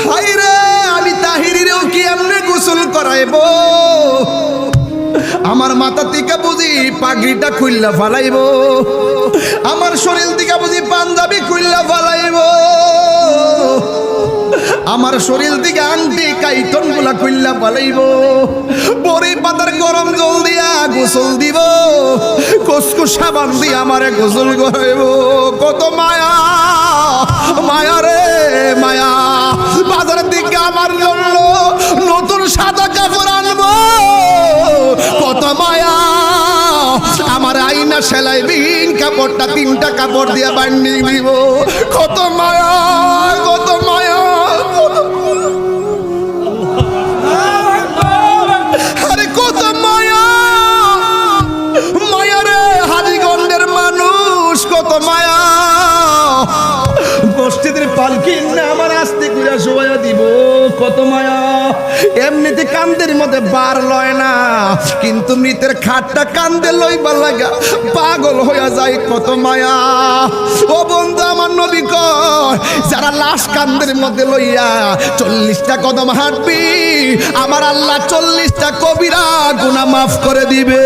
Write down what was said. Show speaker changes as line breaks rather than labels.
হায়রে আমি তাহিরিরেও কি এমনি গোসল করাইব? আমার মাথা থেকে বুঝি পাগড়িটা খুললা ফালাইব, আমার শরীর থেকে বুঝি পাঞ্জাবি খুললা ফালাইব, আমার শরীর থেকে আংটি কাইটন গুলা খুললা ফালাইব, বড়ি পাতার গরম জল দিয়া গোসল দিব, কসকু সাবান দিয়ে আমারে গোসল করাইব। কত মায়া মায়া রে মায়া। বাজারের দিকে আমার জন্য নতুন সাদা কাপড় আনবো, কত মায়া। আমার আইনা সেলাই বিন কাপড়টা 3টা কাপড় দিয়ে বান্ডিং দিব, কত মায়া কত মায়া। আরে কত মায়া মায়া রে, হাজিগঞ্জের মানুষ কত মায়া। মসজিদের পালকি না আমার আস্তে করে শোয়া দিব, কত মায়া। এমনিতে কান্দের মধ্যে বার লয় না, কিন্তু মৃতের খাটটা কান্দে লইবার লাগা পাগল হইয়া যায়, কত মায়া। ও বন্ধু আমার নবী কয়, যারা লাশ কান্দের মধ্যে লইয়া 40টা কদম হাঁটবি, আমার আল্লাহ 40টা কবিরা গুনাহ মাফ করে দিবে।